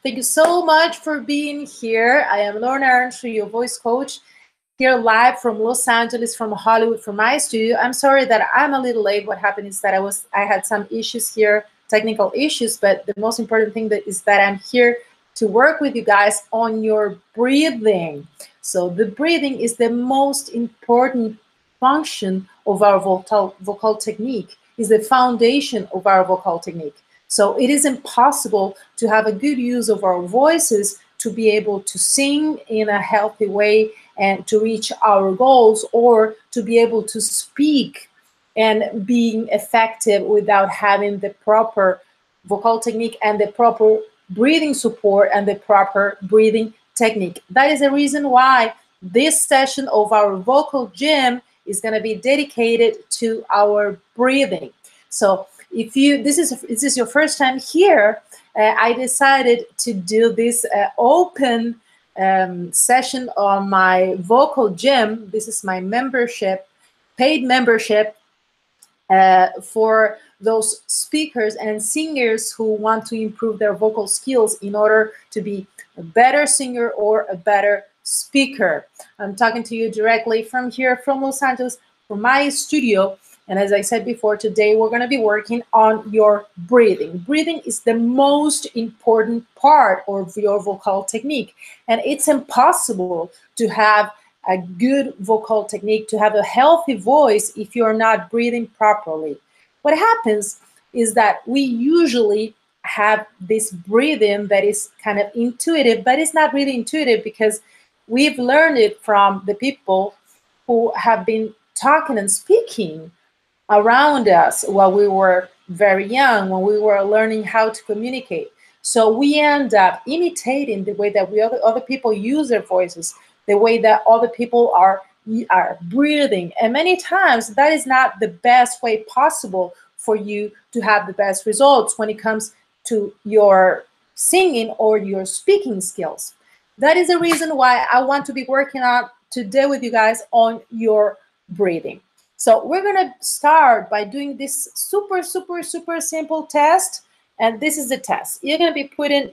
Thank you so much for being here. I am Lorna Ernst, your voice coach, here live from Los Angeles, from Hollywood, from my studio. I'm sorry that I'm a little late. What happened is that I had some issues here, technical issues, but the most important thing is that I'm here to work with you guys on your breathing. So the breathing is the most important function of our vocal technique, is the foundation of our vocal technique. So it is impossible to have a good use of our voices to be able to sing in a healthy way and to reach our goals, or to be able to speak and being effective without having the proper vocal technique and the proper breathing support and the proper breathing technique. That is the reason why this session of our vocal gym is going to be dedicated to our breathing. So if this is your first time here, I decided to do this open session on my vocal gym. This is my membership, paid membership for those speakers and singers who want to improve their vocal skills in order to be a better singer or a better speaker. I'm talking to you directly from here, from Los Angeles, from my studio. And as I said before, today we're going to be working on your breathing. Breathing is the most important part of your vocal technique. And it's impossible to have a good vocal technique, to have a healthy voice, if you're not breathing properly. What happens is that we usually have this breathing that is kind of intuitive, but it's not really intuitive because we've learned it from the people who have been talking and speaking around us while we were very young, when we were learning how to communicate. So we end up imitating the way that other people use their voices, the way that other people are breathing. And many times that is not the best way possible for you to have the best results when it comes to your singing or your speaking skills. That is the reason why I want to be working on today with you guys on your breathing. So we're going to start by doing this super simple test. And this is the test. You're going to be putting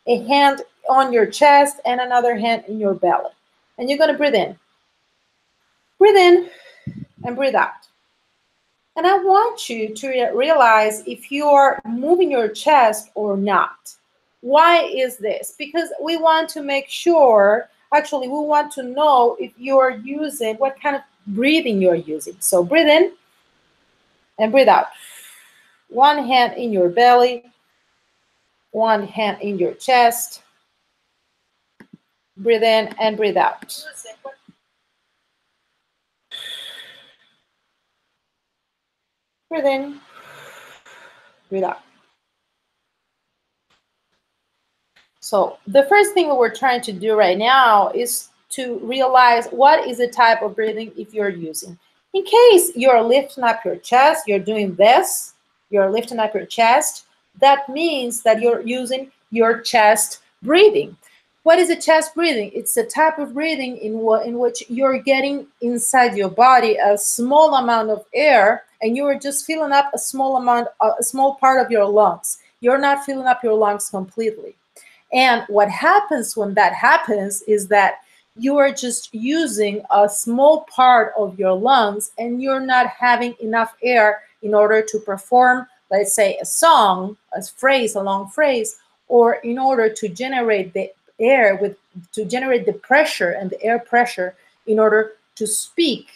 a hand on your chest and another hand in your belly. And you're going to breathe in. Breathe in and breathe out. And I want you to realize if you are moving your chest or not. Why is this? Because we want to make sure, actually, we want to know if you are using, what kind of breathing you're using. So breathe in and breathe out. One hand in your belly, one hand in your chest. Breathe in and breathe out. Breathe in, breathe out. So the first thing we're trying to do right now is to realize what is the type of breathing if you're using. In case you're lifting up your chest, you're doing this, you're lifting up your chest, that means that you're using your chest breathing. What is a chest breathing? It's a type of breathing in which you're getting inside your body a small amount of air and you are just filling up a small part of your lungs. You're not filling up your lungs completely. And what happens when that happens is that you are just using a small part of your lungs and you're not having enough air in order to perform, let's say, a song, a phrase, a long phrase, or in order to generate the air to generate the pressure and the air pressure in order to speak.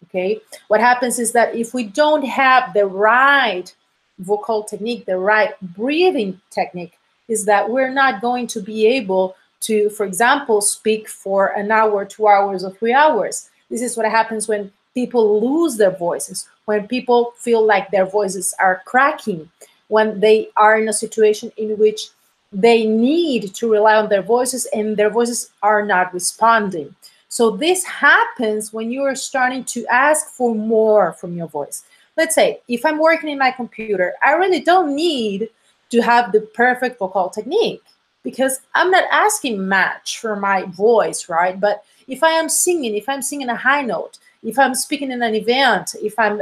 Okay, what happens is that if we don't have the right vocal technique, the right breathing technique, is that we're not going to be able to, for example, speak for an hour, 2 hours, or 3 hours. This is what happens when people lose their voices, when people feel like their voices are cracking, when they are in a situation in which they need to rely on their voices and their voices are not responding. So this happens when you are starting to ask for more from your voice. Let's say if I'm working in my computer, I really don't need to have the perfect vocal technique because I'm not asking much for my voice, right? But if I'm singing a high note, if I'm speaking in an event, if I'm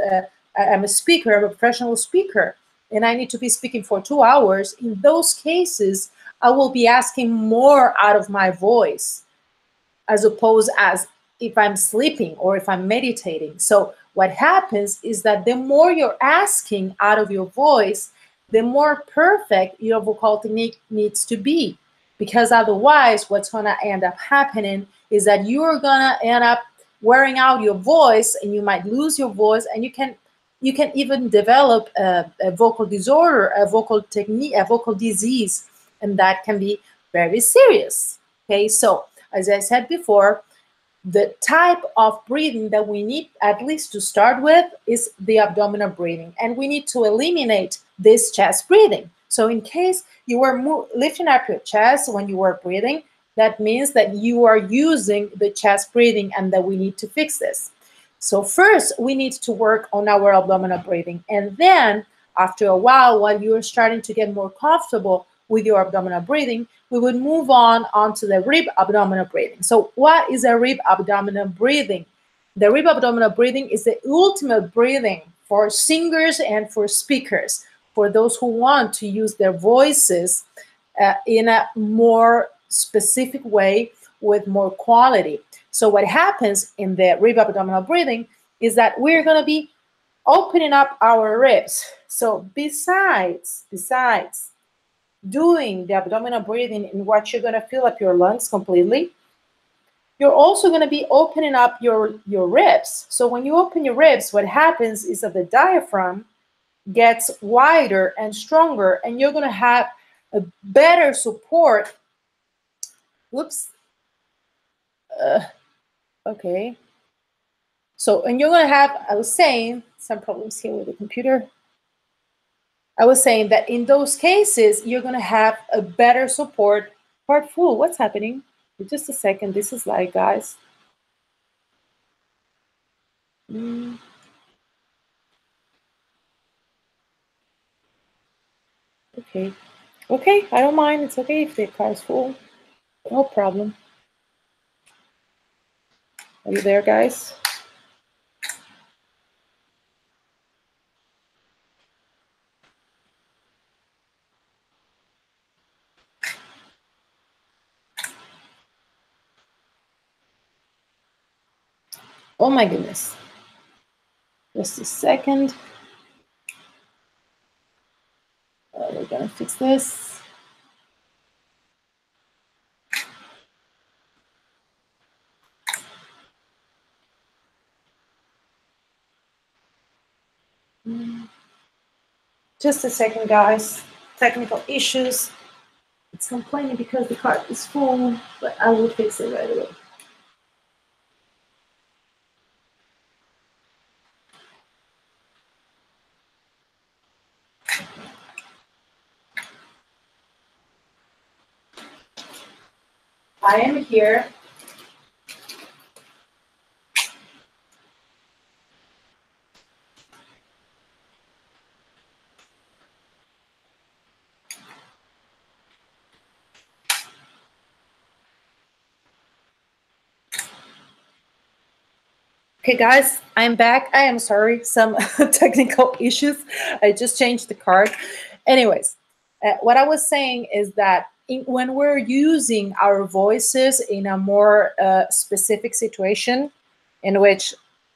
a speaker, I'm a professional speaker, and I need to be speaking for 2 hours, in those cases, I will be asking more out of my voice as opposed as if I'm sleeping or if I'm meditating. So what happens is that the more you're asking out of your voice, the more perfect your vocal technique needs to be. Because otherwise, what's going to end up happening is that you're going to end up wearing out your voice, and you might lose your voice, and you can even develop a vocal disorder, a vocal technique, a vocal disease, and that can be very serious. Okay, so as I said before, the type of breathing that we need, at least to start with, is the abdominal breathing, and we need to eliminate this chest breathing. So in case you were lifting up your chest when you were breathing, that means that you are using the chest breathing, and that we need to fix this. So first, we need to work on our abdominal breathing, and then after a while you're starting to get more comfortable with your abdominal breathing, we would move on onto the rib abdominal breathing. So what is a rib abdominal breathing? The rib abdominal breathing is the ultimate breathing for singers and for speakers, for those who want to use their voices in a more specific way with more quality. So what happens in the rib abdominal breathing is that we're going to be opening up our ribs. So besides doing the abdominal breathing in what you're going to fill up your lungs completely, you're also going to be opening up your ribs. So when you open your ribs, what happens is that the diaphragm gets wider and stronger, and you're going to have a better support. Whoops. Okay. So, and you're going to have, I was saying, some problems here with the computer. I was saying that in those cases, you're going to have a better support. Part full. What's happening? Just a second. This is live, guys. Okay. Okay, I don't mind. It's okay if the car is full. No problem. Are you there, guys? Oh my goodness. Just a second. We're gonna fix this. Just a second, guys. Technical issues. It's complaining because the card is full, but I will fix it right away. I am here. Okay, guys, I'm back. I am sorry, some technical issues. I just changed the card. Anyways, what I was saying is that when we're using our voices in a more specific situation, in which,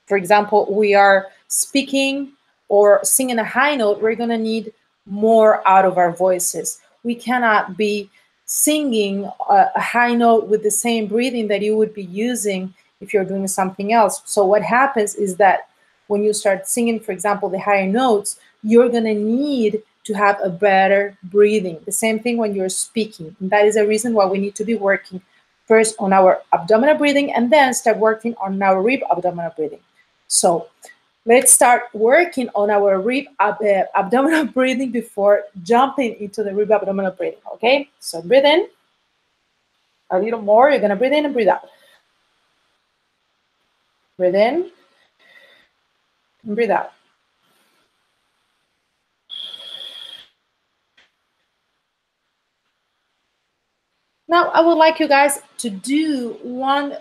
for example, we are speaking or singing a high note, we're going to need more out of our voices. We cannot be singing a high note with the same breathing that you would be using if you're doing something else. So what happens is that when you start singing, for example, the higher notes, you're going to need to have a better breathing. The same thing when you're speaking. And that is a reason why we need to be working first on our abdominal breathing and then start working on our rib abdominal breathing. So let's start working on our rib abdominal breathing before jumping into the rib abdominal breathing, okay? So breathe in a little more. You're going to breathe in and breathe out. Breathe in and breathe out. Now, I would like you guys to do one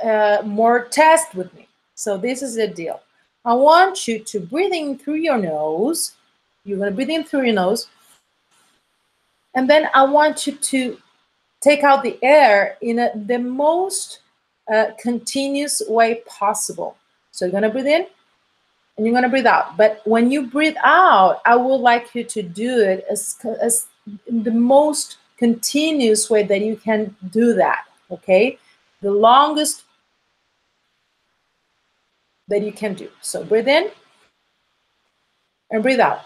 more test with me. So this is the deal. I want you to breathe in through your nose. You're going to breathe in through your nose. And then I want you to take out the air in the most continuous way possible. So you're going to breathe in and you're going to breathe out. But when you breathe out, I would like you to do it as in the most continuous way that you can do that, okay? The longest that you can do. So breathe in and breathe out.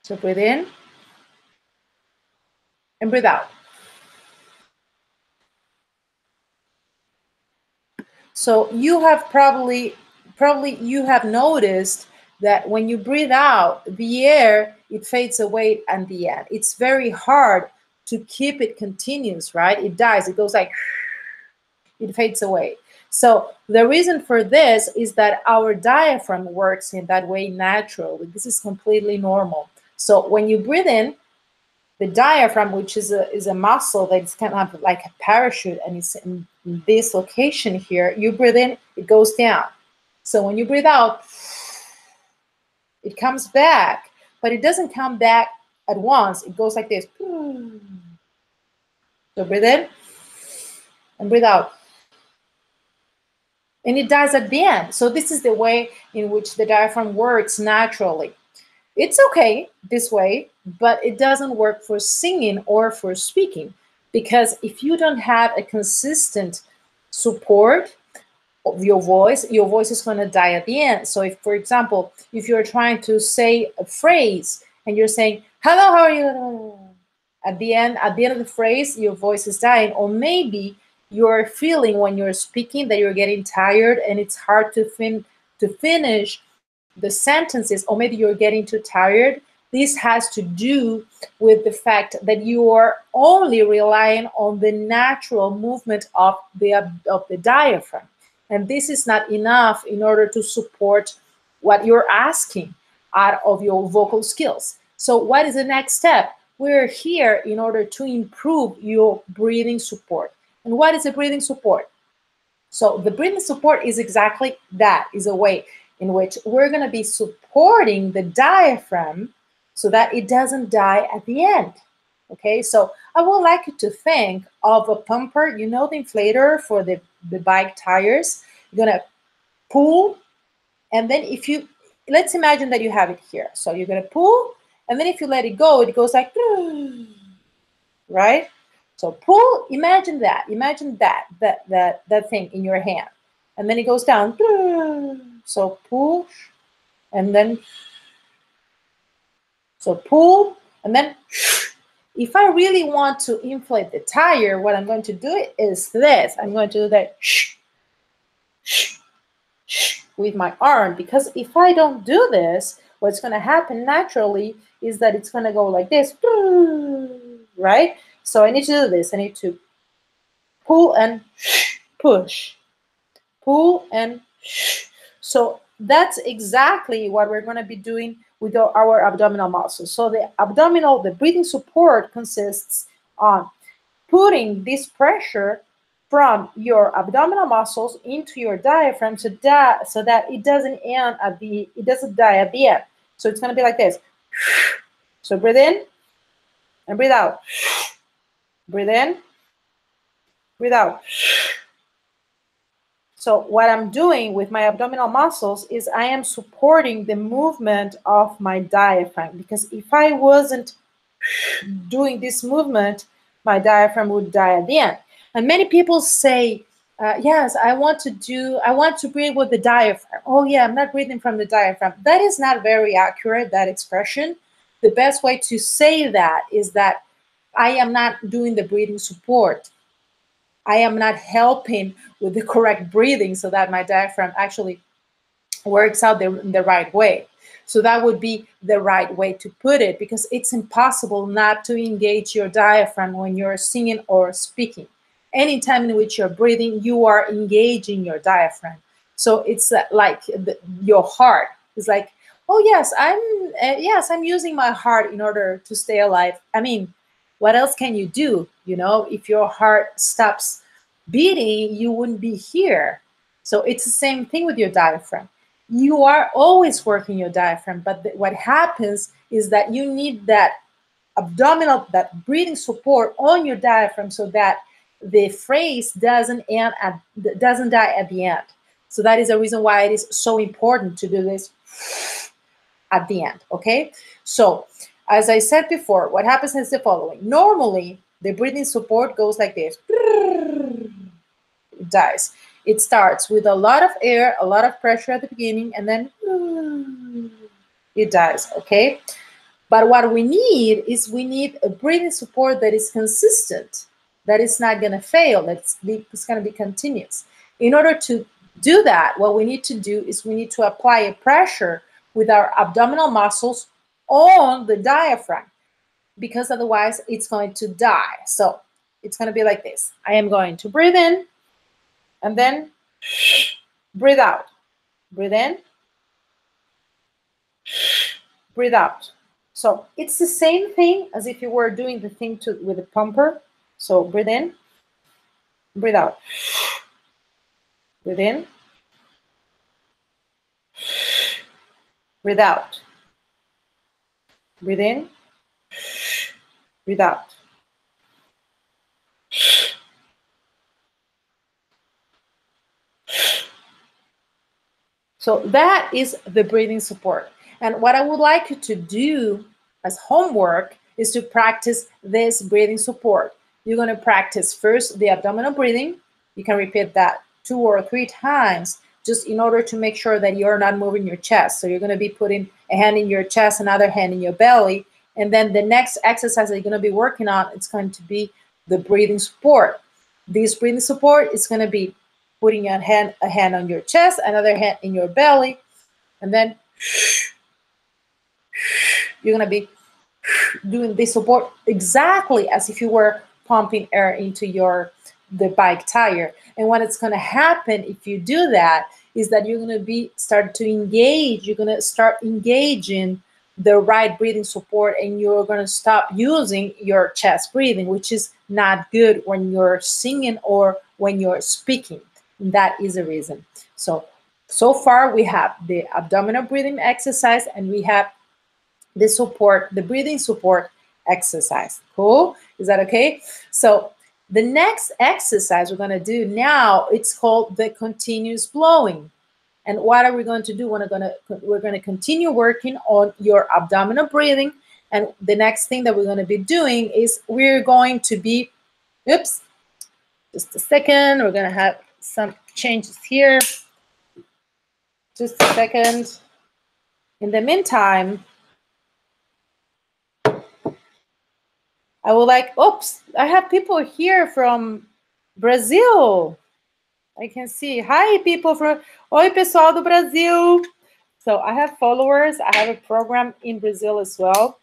So breathe in and breathe out. So you have probably you have noticed that when you breathe out, the air, it fades away at the end. It's very hard to keep it continuous, right? It dies, it goes like, it fades away. So the reason for this is that our diaphragm works in that way naturally. This is completely normal. So when you breathe in, the diaphragm, which is a muscle that's kind of like a parachute, and it's in this location here, you breathe in, it goes down. So when you breathe out, it comes back, but it doesn't come back at once. It goes like this. So breathe in and breathe out. And it dies at the end. So this is the way in which the diaphragm works naturally. It's okay this way, but it doesn't work for singing or for speaking, because if you don't have a consistent support of your voice is going to die at the end. So if, for example, if you're trying to say a phrase and you're saying, hello, how are you? At the end of the phrase, your voice is dying. Or maybe you're feeling when you're speaking that you're getting tired and it's hard to finish the sentences, or maybe you're getting too tired. This has to do with the fact that you are only relying on the natural movement of the diaphragm. And this is not enough in order to support what you're asking out of your vocal skills. So what is the next step? We're here in order to improve your breathing support. And what is a breathing support? So the breathing support is exactly that, is a way in which we're going to be supporting the diaphragm so that it doesn't die at the end. Okay, so I would like you to think of a pumper, you know, the inflator for the bike tires. You're going to pull, and then let's imagine that you have it here. So you're going to pull, and then if you let it goes like, right? So pull, imagine that thing in your hand, and then it goes down. So pull, and then, so pull, and then, if I really want to inflate the tire, what I'm going to do is this. I'm going to do that with my arm, because if I don't do this, what's going to happen naturally is that it's going to go like this, right? So I need to do this. I need to pull and push, pull and so that's exactly what we're going to be doing with our abdominal muscles. So the breathing support consists on putting this pressure from your abdominal muscles into your diaphragm so that it doesn't die at the end. So it's going to be like this. So breathe in and breathe out. Breathe in, breathe out. So what I'm doing with my abdominal muscles is I am supporting the movement of my diaphragm, because if I wasn't doing this movement, my diaphragm would die at the end. And many people say, yes, I want to breathe with the diaphragm. Oh yeah, I'm not breathing from the diaphragm. That is not very accurate, that expression. The best way to say that is that I am not doing the breathing support. I am not helping with the correct breathing so that my diaphragm actually works out the right way. So that would be the right way to put it, because it's impossible not to engage your diaphragm when you're singing or speaking. Anytime in which you're breathing, you are engaging your diaphragm. So it's like your heart is like, oh yes, I'm using my heart in order to stay alive. I mean, what else can you do? You know, if your heart stops beating, you wouldn't be here. So it's the same thing with your diaphragm. you are always working your diaphragm, but what happens is that you need that abdominal, that breathing support on your diaphragm so that the phrase doesn't die at the end. So that is the reason why it is so important to do this at the end, okay? So as I said before, what happens is the following. Normally, the breathing support goes like this. It dies. It starts with a lot of air, a lot of pressure at the beginning, and then it dies, okay? But what we need is we need a breathing support that is consistent, that is not going to fail, it's going to be continuous. In order to do that, what we need to do is we need to apply a pressure with our abdominal muscles on the diaphragm, because otherwise it's going to die. So it's going to be like this. I am going to breathe in and then breathe out. Breathe in, breathe out. So it's the same thing as if you were doing the thing with the pumper. So breathe in, breathe out. Breathe in, breathe out. Breathe in, breathe out. So that is the breathing support. And what I would like you to do as homework is to practice this breathing support. You're going to practice first the abdominal breathing. You can repeat that 2 or 3 times just in order to make sure that you're not moving your chest. So you're going to be putting a hand in your chest, another hand in your belly. And then the next exercise that you're going to be working on, it's going to be the breathing support. This breathing support is going to be putting a hand on your chest, another hand in your belly, and then you're going to be doing this support exactly as if you were pumping air into the bike tire. And what it's going to happen if you do that is that you're going to start to engage. You're going to start engaging the right breathing support, and you're going to stop using your chest breathing, which is not good when you're singing or when you're speaking. And that is the reason. So far we have the abdominal breathing exercise, and we have the breathing support exercise. Cool? Is that okay? So the next exercise we're going to do now, it's called the continuous blowing. And what are we going to do? We're going to continue working on your abdominal breathing. And the next thing that we're going to be doing is we're going to be, oops, just a second. We're going to have some changes here. Just a second. In the meantime, I would like, oops, I have people here from Brazil. I can see. Hi, people from, oi, pessoal do Brasil. So I have followers. I have a program in Brazil as well.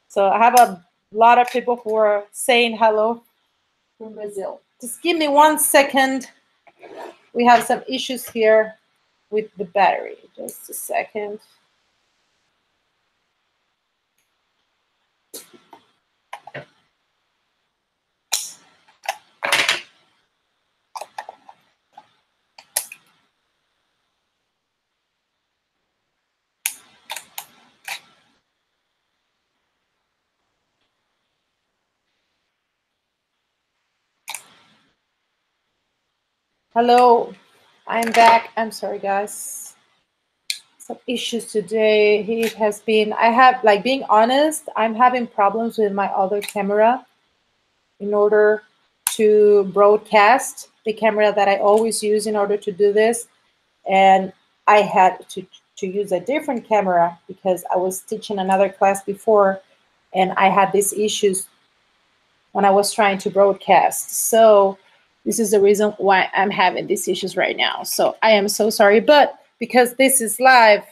So I have a lot of people who are saying hello from Brazil. Just give me 1 second. We have some issues here with the battery. Just a second. Hello, I'm back. I'm sorry, guys. Some issues today. It has been, being honest, I'm having problems with my other camera in order to broadcast, the camera that I always use in order to do this. And I had to use a different camera because I was teaching another class before, and I had these issues when I was trying to broadcast. So this is the reason why I'm having these issues right now. So I am so sorry, but because this is live,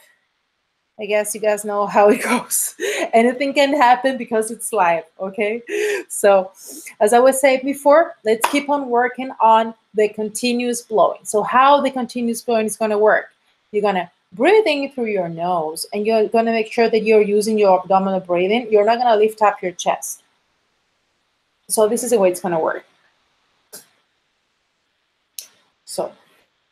I guess you guys know how it goes. Anything can happen because it's live, okay? So as I was saying before, let's keep on working on the continuous blowing. So how the continuous blowing is going to work? You're going to breathe in through your nose, and you're going to make sure that you're using your abdominal breathing. You're not going to lift up your chest. So this is the way it's going to work. So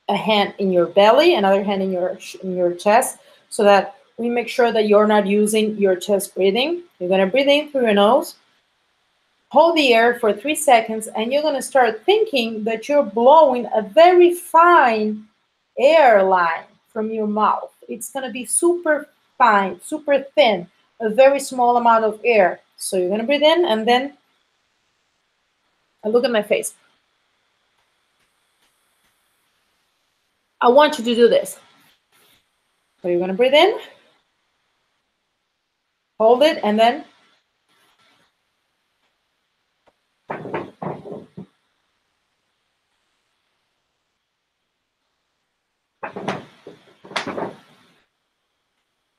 a hand in your belly, another hand in your chest, so that we make sure that you're not using your chest breathing. You're going to breathe in through your nose, hold the air for 3 seconds, and you're going to start thinking that you're blowing a very fine air line from your mouth. It's going to be super fine, super thin, a very small amount of air. So you're going to breathe in, and then look at my face. I want you to do this. So you're going to breathe in, hold it, and then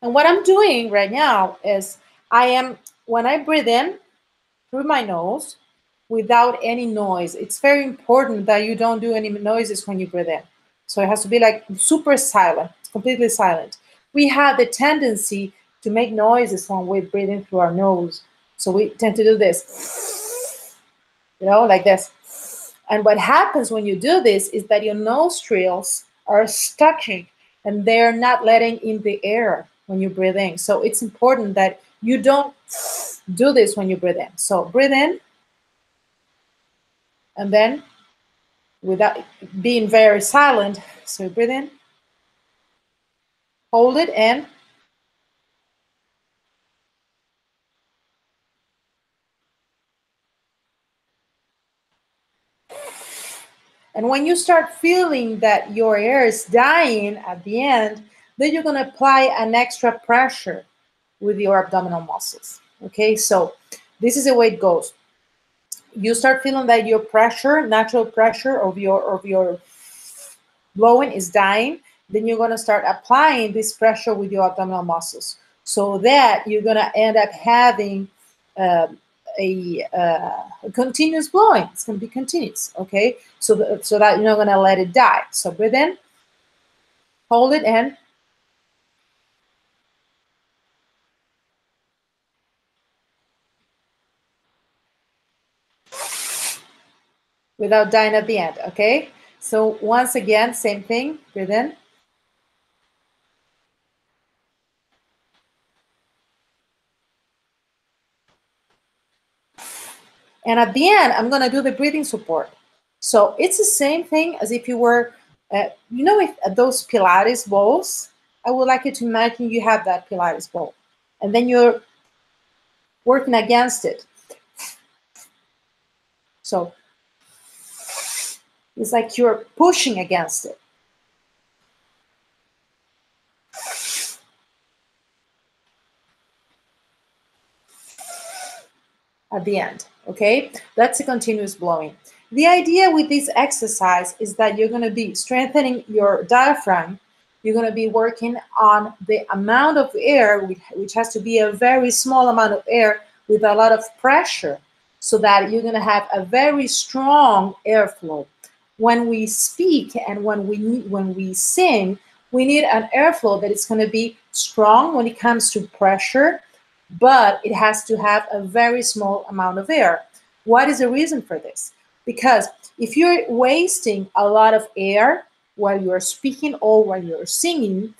and what I'm doing right now is when I breathe in through my nose without any noise. It's very important that you don't do any noises when you breathe in. So it has to be like super silent, completely silent. We have the tendency to make noises when we're breathing through our nose. So we tend to do this, like this. And what happens when you do this is that your nostrils are stuck and they're not letting in the air when you breathe in. So it's important that you don't do this when you breathe in. So breathe in, and then without being very silent, so breathe in, hold it, and when you start feeling that your air is dying at the end, then you're going to apply an extra pressure with your abdominal muscles. Okay, so this is the way it goes. You start feeling that your pressure, natural pressure of your blowing is dying, then you're going to start applying this pressure with your abdominal muscles, so that you're going to end up having a continuous blowing. It's going to be continuous, okay? So that you're not going to let it die. So breathe in, hold it, and without dying at the end, okay? So once again, same thing, breathe in. And at the end, I'm going to do the breathing support. So it's the same thing as if you were, if those Pilates balls, I would like you to imagine you have that Pilates ball, and then you're working against it. So it's like you're pushing against it. At the end, okay? That's a continuous blowing. The idea with this exercise is that you're going to be strengthening your diaphragm. You're going to be working on the amount of air, which has to be a very small amount of air with a lot of pressure, so that you're going to have a very strong airflow. When we speak and when we sing, we need an airflow that is going to be strong when it comes to pressure, but it has to have a very small amount of air. What is the reason for this? Because if you're wasting a lot of air while you're speaking or while you're singing,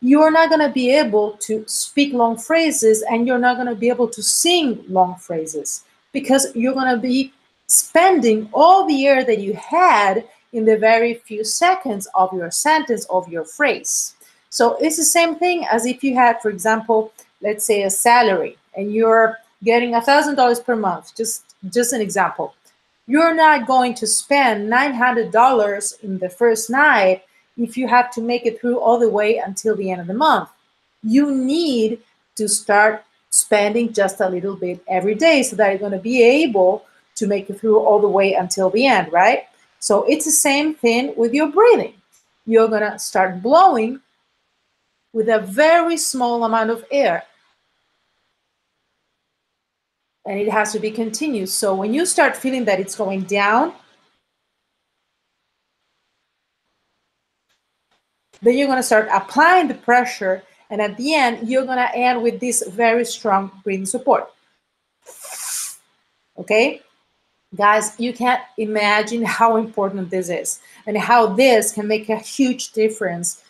you're not going to be able to speak long phrases, and you're not going to be able to sing long phrases, because you're going to be spending all the air that you had in the very few seconds of your sentence, of your phrase. So it's the same thing as if you had, for example, let's say a salary, and you're getting $1,000 per month, just an example. You're not going to spend $900 in the first night if you have to make it through all the way until the end of the month. You need to start spending just a little bit every day, so that you're going to be able to make it through all the way until the end, right? So it's the same thing with your breathing. You're going to start blowing with a very small amount of air, and it has to be continuous. So when you start feeling that it's going down, then you're going to start applying the pressure, and at the end, you're going to end with this very strong breathing support. Okay? Guys, you can't imagine how important this is and how this can make a huge difference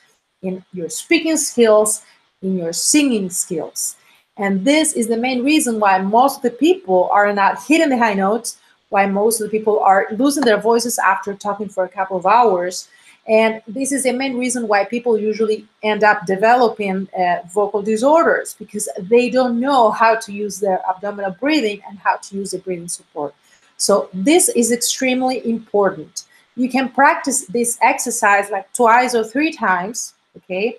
in your speaking skills, in your singing skills. And this is the main reason why most of the people are not hitting the high notes, why most of the people are losing their voices after talking for a couple of hours. And this is the main reason why people usually end up developing vocal disorders, because they don't know how to use their abdominal breathing and how to use the breathing support. So this is extremely important. You can practice this exercise like twice or 3 times, okay?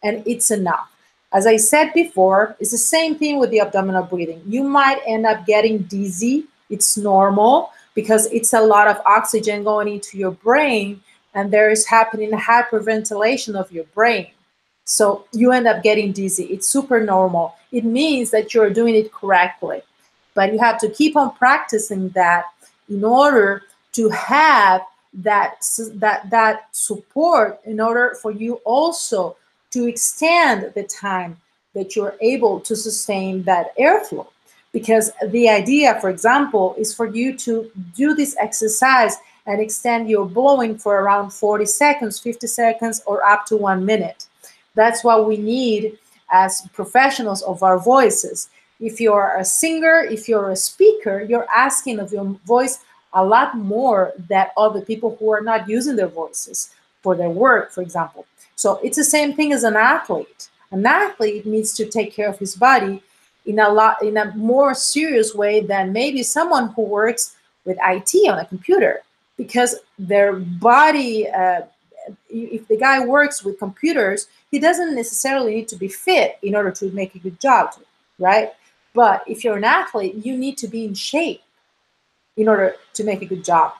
And it's enough. As I said before, it's the same thing with the abdominal breathing. You might end up getting dizzy. It's normal because it's a lot of oxygen going into your brain, and there is happening hyperventilation of your brain. So you end up getting dizzy. It's super normal. It means that you're doing it correctly. But you have to keep on practicing that in order to have that support, in order for you also to extend the time that you're able to sustain that airflow. Because the idea, for example, is for you to do this exercise and extend your blowing for around 40 seconds, 50 seconds, or up to 1 minute. That's what we need as professionals of our voices. If you're a singer, if you're a speaker, you're asking of your voice a lot more than other people who are not using their voices for their work, for example. So it's the same thing as an athlete. An athlete needs to take care of his body in a more serious way than maybe someone who works with IT on a computer, because their body, if the guy works with computers, he doesn't necessarily need to be fit in order to make a good job, right? But if you're an athlete, you need to be in shape in order to make a good job,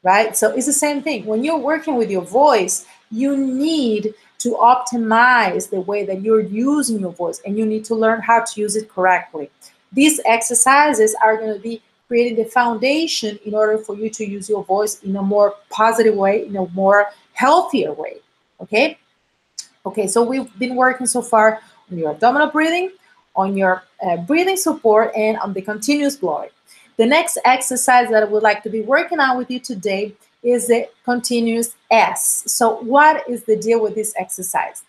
right? So it's the same thing. When you're working with your voice, you need to optimize the way that you're using your voice, and you need to learn how to use it correctly. These exercises are going to be creating the foundation in order for you to use your voice in a more positive way, in a more healthier way, okay? Okay, so we've been working so far on your abdominal breathing, on your breathing support, and on the continuous blowing. The next exercise that I would like to be working on with you today is the continuous S. So what is the deal with this exercise?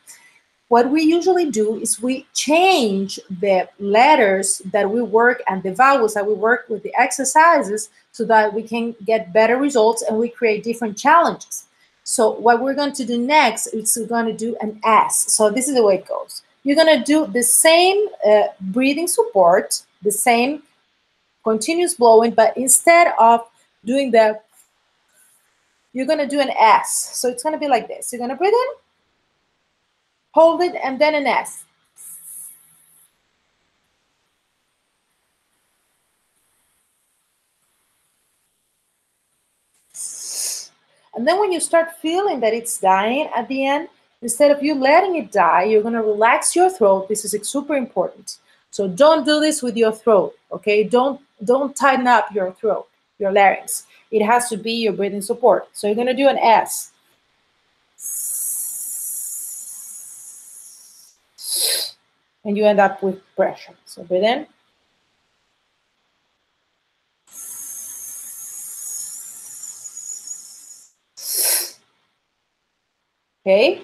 What we usually do is we change the letters that we work and the vowels that we work with the exercises so that we can get better results, and we create different challenges. So what we're going to do next is we're going to do an S. So this is the way it goes. You're going to do the same breathing support, the same continuous blowing, but instead of doing the, you're going to do an S. So it's going to be like this. You're going to breathe in, hold it, and then an S. And then when you start feeling that it's dying at the end, instead of you letting it die, you're going to relax your throat. This is super important. So don't do this with your throat, okay? Don't tighten up your throat, your larynx. It has to be your breathing support. So you're going to do an S. And you end up with pressure. So breathe in. Okay,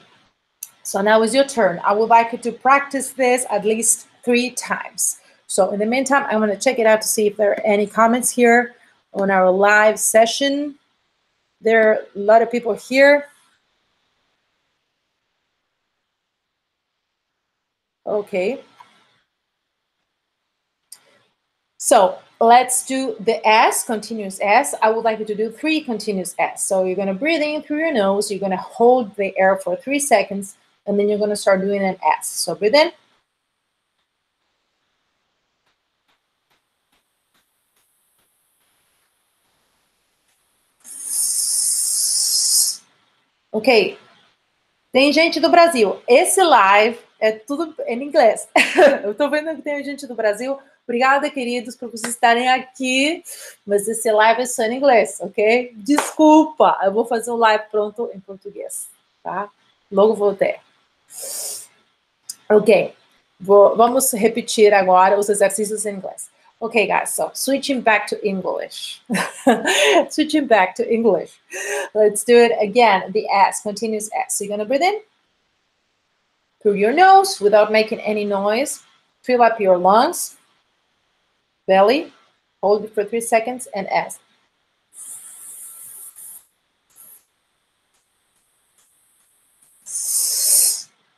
so now is your turn. I would like you to practice this at least 3 times. So in the meantime, I'm going to check it out to see if there are any comments here on our live session. There are a lot of people here. Okay. So let's do the S, continuous S. I would like you to do 3 continuous S. So you're going to breathe in through your nose. You're going to hold the air for 3 seconds, and then you're going to start doing an S. So breathe in. Ok. Tem gente do Brasil. Esse live é tudo em inglês. Eu tô vendo que tem gente do Brasil. Obrigada, queridos, por vocês estarem aqui. Mas esse live é só em inglês, ok? Desculpa, eu vou fazer um live pronto em português, tá? Logo voltei. Ok. Vamos repetir agora os exercícios em inglês. Okay, guys, so switching back to English. Switching back to English. Let's do it again. The S, continuous S. So you're going to breathe in through your nose without making any noise. Fill up your lungs, belly, hold it for 3 seconds, and S.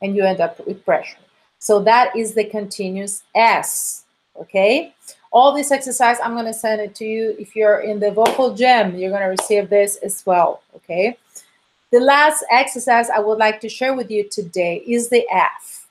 And you end up with pressure. So that is the continuous S, okay? All this exercise, I'm gonna send it to you. If you're in the vocal gym, you're gonna receive this as well, okay? The last exercise I would like to share with you today is the F.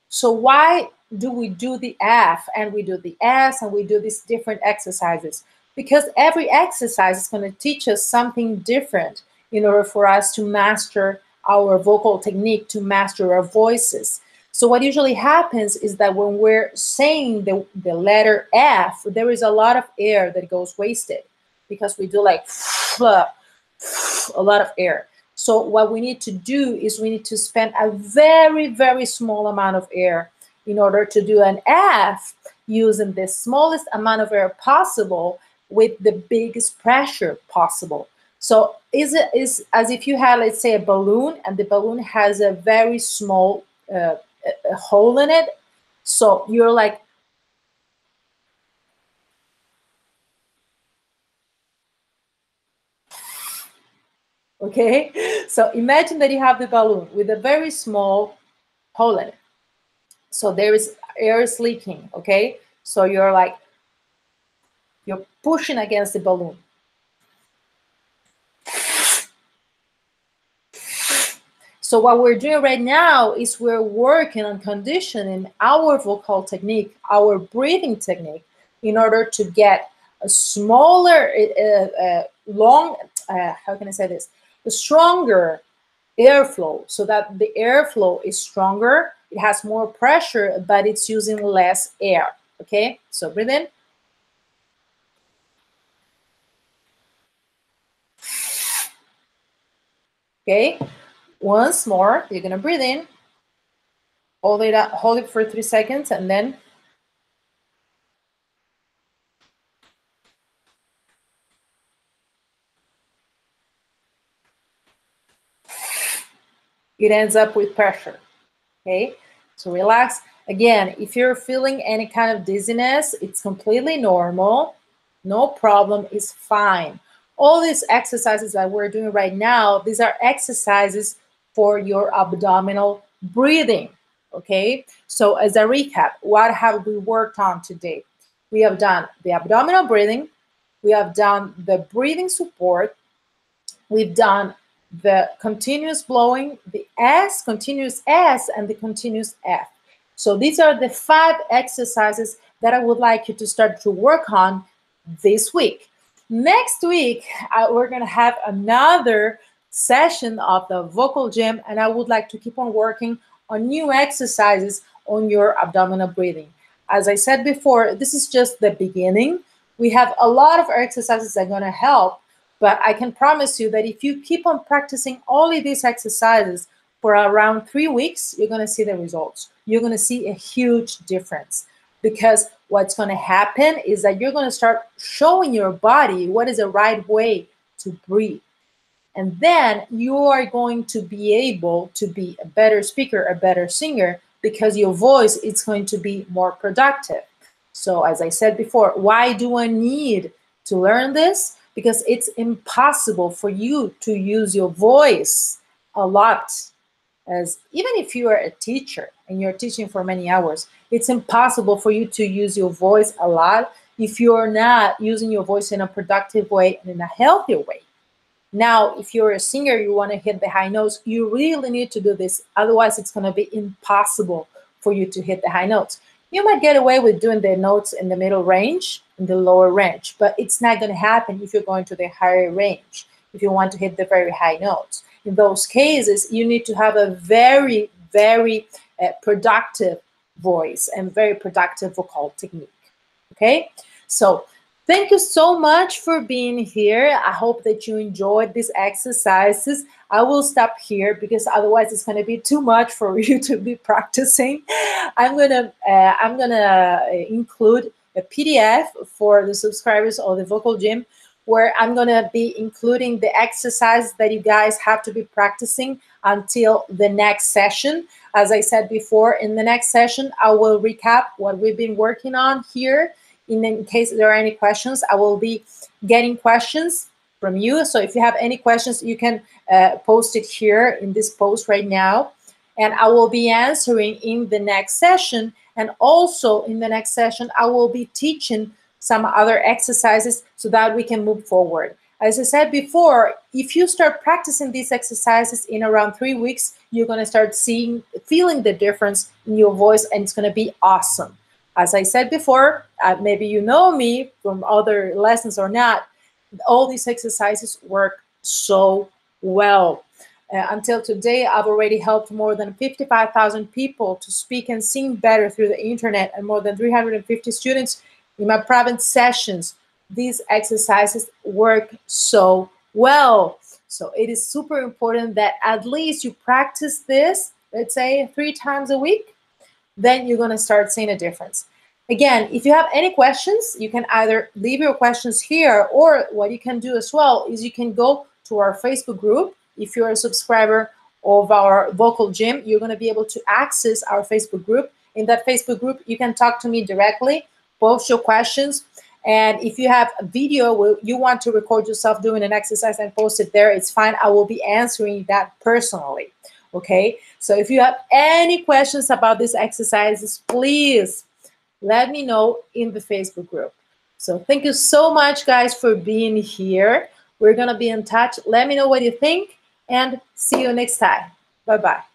So why do we do the F and we do the S and we do these different exercises? Because every exercise is going to teach us something different in order for us to master our vocal technique, to master our voices. So what usually happens is that when we're saying the letter F, there is a lot of air that goes wasted because we do like a lot of air. So what we need to do is we need to spend a very, very small amount of air in order to do an F using the smallest amount of air possible with the biggest pressure possible. So is as if you had, let's say, a balloon, and the balloon has a very small a hole in it. So you're like, okay? So imagine that you have the balloon with a very small hole in it. So there is air is leaking, okay? So you're like, you're pushing against the balloon. So what we're doing right now is we're working on conditioning our vocal technique, our breathing technique, in order to get a smaller, how can I say this? A stronger airflow, so that the airflow is stronger, it has more pressure, but it's using less air, okay? So breathe in. Okay, once more, you're gonna breathe in, hold it for 3 seconds, and then it ends up with pressure. Okay, so relax. Again, if you're feeling any kind of dizziness, it's completely normal. No problem, it's fine. All these exercises that we're doing right now, these are exercises for your abdominal breathing. Okay, so as a recap, what have we worked on today? We have done the abdominal breathing, we have done the breathing support, we've done the continuous blowing, the S, continuous S, and the continuous F. So these are the 5 exercises that I would like you to start to work on this week. Next week, we're going to have another session of the vocal gym, and I would like to keep on working on new exercises on your abdominal breathing. As I said before, this is just the beginning. We have a lot of exercises that are going to help, but I can promise you that if you keep on practicing only these exercises for around 3 weeks, you're going to see the results. You're going to see a huge difference, because what's going to happen is that you're going to start showing your body what is the right way to breathe. And then you are going to be able to be a better speaker, a better singer, because your voice is going to be more productive. So as I said before, why do I need to learn this? Because it's impossible for you to use your voice a lot. As even if you are a teacher and you're teaching for many hours, it's impossible for you to use your voice a lot if you're not using your voice in a productive way and in a healthier way. Now, if you're a singer, you want to hit the high notes, you really need to do this. Otherwise, it's going to be impossible for you to hit the high notes. You might get away with doing the notes in the middle range, in the lower range, but it's not going to happen if you're going to the higher range, if you want to hit the very high notes. In those cases, you need to have a very, very productive voice and very productive vocal technique. Okay? So thank you so much for being here. I hope that you enjoyed these exercises. I will stop here because otherwise it's going to be too much for you to be practicing. I'm gonna include a PDF for the subscribers of the Vocal Gym, where I'm going to be including the exercises that you guys have to be practicing until the next session. As I said before, in the next session, I will recap what we've been working on here. In case there are any questions, I will be getting questions from you. So if you have any questions, you can post it here in this post right now. And I will be answering in the next session. And also in the next session, I will be teaching some other exercises so that we can move forward. As I said before, if you start practicing these exercises in around 3 weeks, you're going to start feeling the difference in your voice, and it's going to be awesome. As I said before, maybe you know me from other lessons or not, all these exercises work so well. Until today, I've already helped more than 55,000 people to speak and sing better through the internet, and more than 350 students in my private sessions. These exercises work so well. So it is super important that at least you practice this, let's say 3 times a week, then you're going to start seeing a difference. Again, if you have any questions, you can either leave your questions here, or what you can do as well is you can go to our Facebook group. If you're a subscriber of our Vocal Gym, you're going to be able to access our Facebook group. In that Facebook group, you can talk to me directly, post your questions. And if you have a video you want to record yourself doing an exercise and post it there, it's fine. I will be answering that personally. Okay? So if you have any questions about these exercises, please let me know in the Facebook group. So thank you so much, guys, for being here. We're going to be in touch. Let me know what you think, and see you next time. Bye-bye.